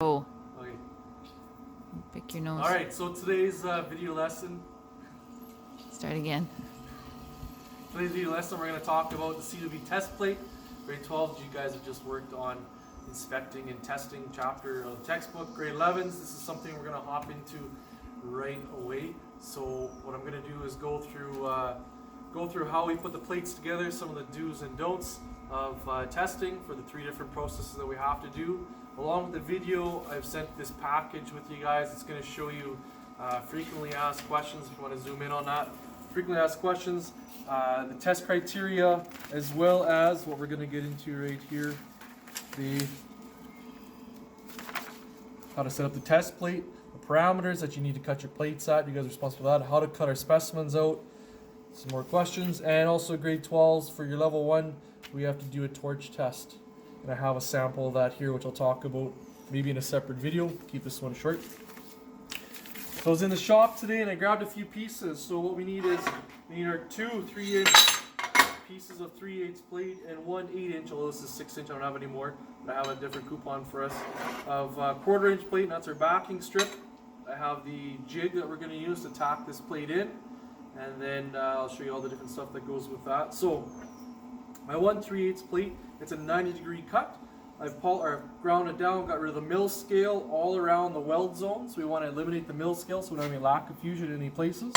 Oh, Okay. pick your nose. Alright, so today's video lesson, Start again. we're going to talk about the CWB test plate, grade 12. You guys have just worked on inspecting and testing chapter of the textbook, grade 11s. This is something we're going to hop into right away. So what I'm going to do is go through how we put the plates together, some of the do's and don'ts of testing for the 3 different processes that we have to do. Along with the video, I've sent this package with you guys. It's going to show you frequently asked questions, if you want to zoom in on that. Frequently asked questions, the test criteria, as well as what we're going to get into right here, how to set up the test plate, the parameters that you need to cut your plates at. You guys are responsible for that. How to cut our specimens out. Some more questions, and also grade 12s for your level 1. We have to do a torch test. And I have a sample of that here, which I'll talk about maybe in a separate video. Keep this one short. So I was in the shop today and I grabbed a few pieces. So what we need is, we need our 2 3-inch pieces of 3/8 plate and 1 8-inch, although this is 6-inch, I don't have any more, but I have a different coupon for us, of 1/4-inch plate, and that's our backing strip. I have the jig that we're going to use to tack this plate in, and then I'll show you all the different stuff that goes with that. So my 1 3/8 plate, it's a 90-degree cut. I've ground it down, got rid of the mill scale all around the weld zone. So we want to eliminate the mill scale so we don't have any lack of fusion in any places.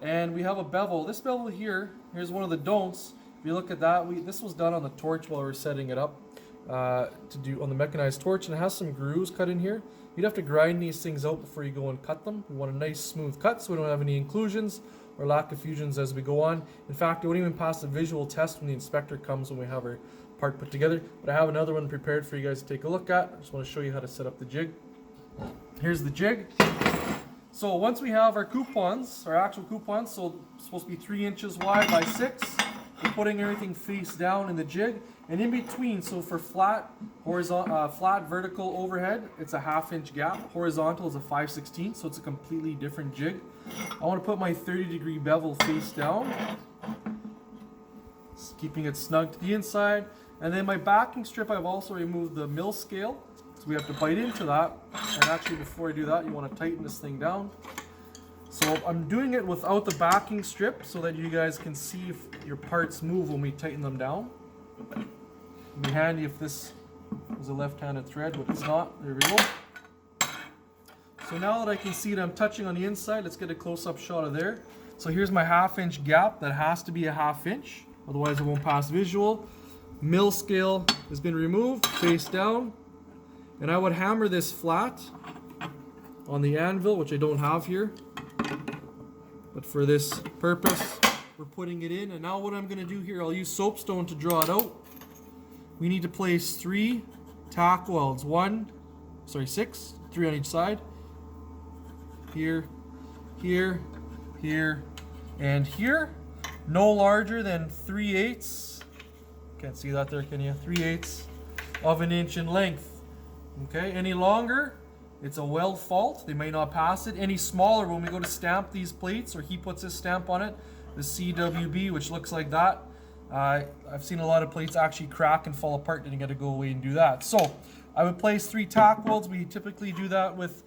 And we have a bevel. This bevel here, here's one of the don'ts. If you look at that, this was done on the torch while we were setting it up to do on the mechanized torch, and it has some grooves cut in here. You'd have to grind these things out before you go and cut them. We want a nice smooth cut so we don't have any inclusions or lack of fusions as we go on. In fact, it won't even pass the visual test when the inspector comes when we have our part put together. But I have another one prepared for you guys to take a look at. I just want to show you how to set up the jig. Here's the jig. So once we have our coupons, our actual coupons, so it's supposed to be 3 inches wide by 6, we're putting everything face down in the jig. And in between, so for flat vertical overhead, it's a 1/2-inch gap. Horizontal is a 5/16, so it's a completely different jig. I want to put my 30-degree bevel face down, keeping it snug to the inside. And then my backing strip, I've also removed the mill scale, so we have to bite into that. And actually, before I do that, you want to tighten this thing down. So I'm doing it without the backing strip so that you guys can see if your parts move when we tighten them down. It'd be handy if this was a left-handed thread, but it's not. There we go. So now that I can see that I'm touching on the inside, let's get a close-up shot of there. So here's my 1/2-inch gap. That has to be a 1/2-inch, otherwise it won't pass visual. Mill scale has been removed, face down. And I would hammer this flat on the anvil, which I don't have here. But for this purpose, we're putting it in. And now what I'm going to do here, I'll use soapstone to draw it out. We need to place 3 tack welds. 6, 3 on each side. Here, here, here, and here. No larger than 3/8. Can't see that there, can you? 3/8 of an inch in length. Okay, any longer, it's a weld fault. They may not pass it. Any smaller, when we go to stamp these plates, or he puts his stamp on it, the CWB, which looks like that. I've seen a lot of plates actually crack and fall apart, and you got to go away and do that. So I would place 3 tack welds. We typically do that with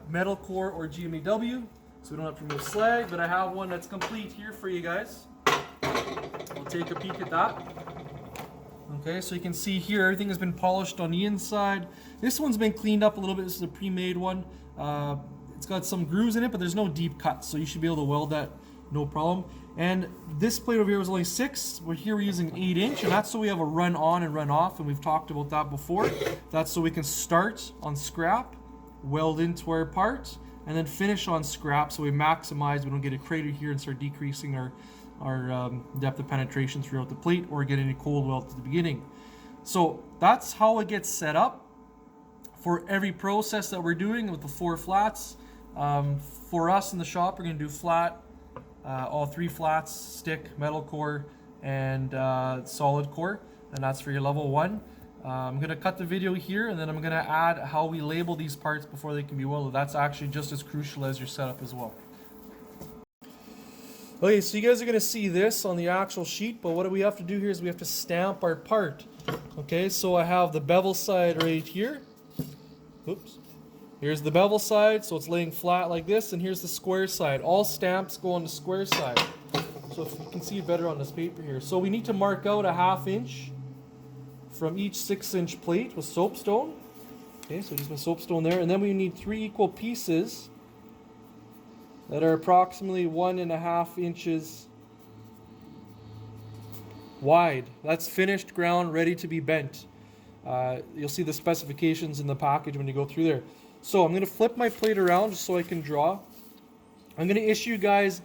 metal core or GMAW, so we don't have to remove slag, but I have one that's complete here for you guys. We'll take a peek at that. Okay, so you can see here everything has been polished on the inside. This one's been cleaned up a little bit. This is a pre-made one. It's got some grooves in it, but there's no deep cuts, so you should be able to weld that no problem. And this plate over here was only 6. We're using 8-inch, and that's so we have a run on and run off, and we've talked about that before. That's so we can start on scrap, weld into our part, and then finish on scrap, so we maximize, we don't get a crater here and start decreasing our depth of penetration throughout the plate, or get any cold weld at the beginning. So that's how it gets set up for every process that we're doing with the 4 flats. For us in the shop, we're going to do flat, all 3 flats, stick, metal core, and solid core, and that's for your level 1. I'm going to cut the video here, and then I'm going to add how we label these parts before they can be welded. That's actually just as crucial as your setup as well. Okay, so you guys are going to see this on the actual sheet, but what we have to do here is we have to stamp our part. Okay, so I have the bevel side right here, Oops. Here's the bevel side, so it's laying flat like this, and here's the square side. All stamps go on the square side. So if you can see it better on this paper here. So we need to mark out a 1/2 inch from each 6-inch plate with soapstone. Okay, so just my soapstone there, and then we need 3 equal pieces that are approximately 1.5 inches wide. That's finished ground, ready to be bent. You'll see the specifications in the package when you go through there. So I'm going to flip my plate around just so I can draw. I'm going to issue you guys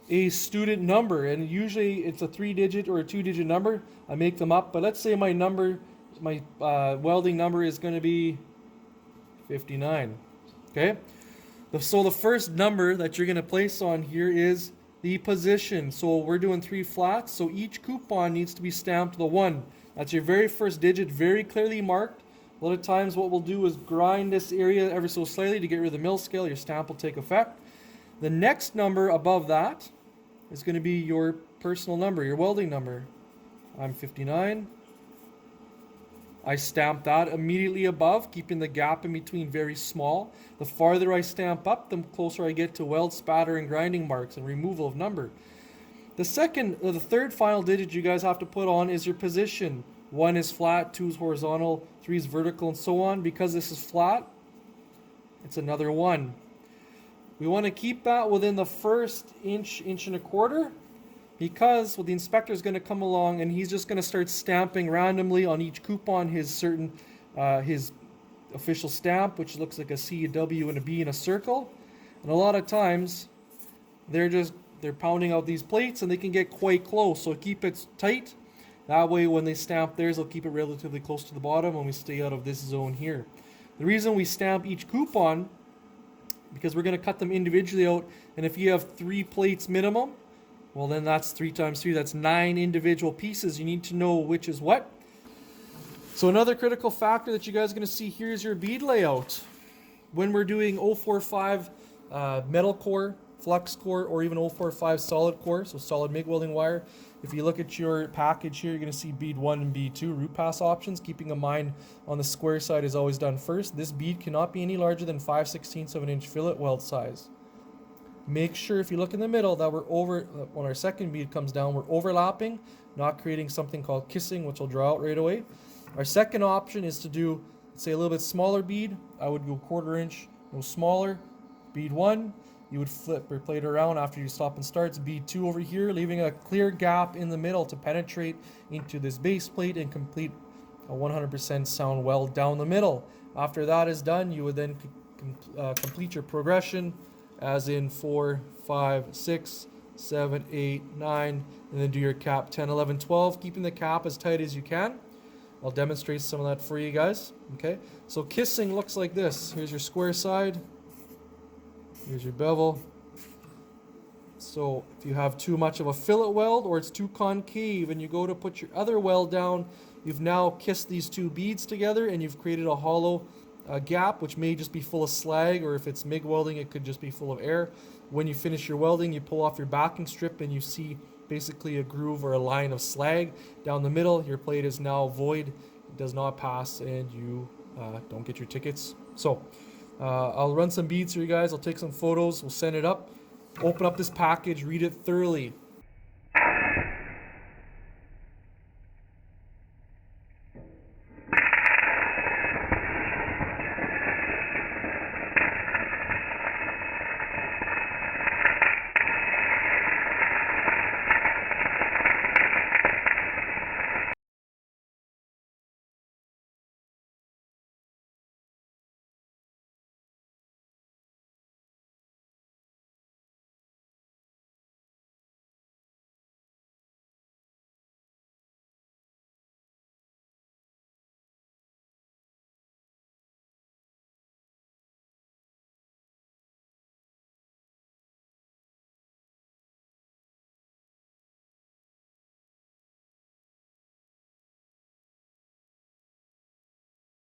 a student number, and usually it's a 3-digit or a 2-digit number. I make them up, but let's say my number, my welding number is going to be 59. Okay? So the first number that you're going to place on here is the position. So we're doing 3 flats, so each coupon needs to be stamped the 1. That's your very first digit, very clearly marked. A lot of times what we'll do is grind this area ever so slightly to get rid of the mill scale. Your stamp will take effect. The next number above that is going to be your personal number, your welding number. I'm 59. I stamp that immediately above, keeping the gap in between very small. The farther I stamp up, the closer I get to weld, spatter, and grinding marks and removal of number. The third final digit you guys have to put on is your position. 1 is flat, 2 is horizontal, 3 is vertical, and so on. Because this is flat, it's another 1. We want to keep that within the first inch, 1.25 inches, because the inspector is going to come along and he's just going to start stamping randomly on each coupon his official stamp, which looks like a C, a W, and a B in a circle. And a lot of times they're pounding out these plates and they can get quite close. So keep it tight. That way when they stamp theirs, they'll keep it relatively close to the bottom and we stay out of this zone here. The reason we stamp each coupon, because we're going to cut them individually out, and if you have 3 plates minimum, well then that's 3 times 3, that's 9 individual pieces. You need to know which is what. So another critical factor that you guys are going to see here is your bead layout. When we're doing 045 metal core, flux core, or even 045 solid core, so solid MIG welding wire, if you look at your package here, you're going to see bead 1 and bead 2 root pass options. Keeping in mind on the square side is always done first. This bead cannot be any larger than 5/16 of an inch fillet weld size. Make sure if you look in the middle that when our second bead comes down, we're overlapping, not creating something called kissing, which will draw out right away. Our second option is to do, say, a little bit smaller bead. I would go 1/4 inch, no smaller. Bead 1. You would flip your plate around after you stop and start. It's bead 2 over here, leaving a clear gap in the middle to penetrate into this base plate and complete a 100% sound weld down the middle. After that is done, you would then complete your progression, as in 4, 5, 6, 7, 8, 9, and then do your cap 10, 11, 12, keeping the cap as tight as you can. I'll demonstrate some of that for you guys. Okay, so kissing looks like this. Here's your square side. Here's your bevel. So if you have too much of a fillet weld or it's too concave and you go to put your other weld down, you've now kissed these 2 beads together and you've created a hollow gap, which may just be full of slag, or if it's MIG welding, it could just be full of air. When you finish your welding, you pull off your backing strip and you see basically a groove or a line of slag down the middle. Your plate is now void, it does not pass, and you don't get your tickets. So I'll run some beads for you guys. I'll take some photos. We'll send it up. Open up this package. Read it thoroughly.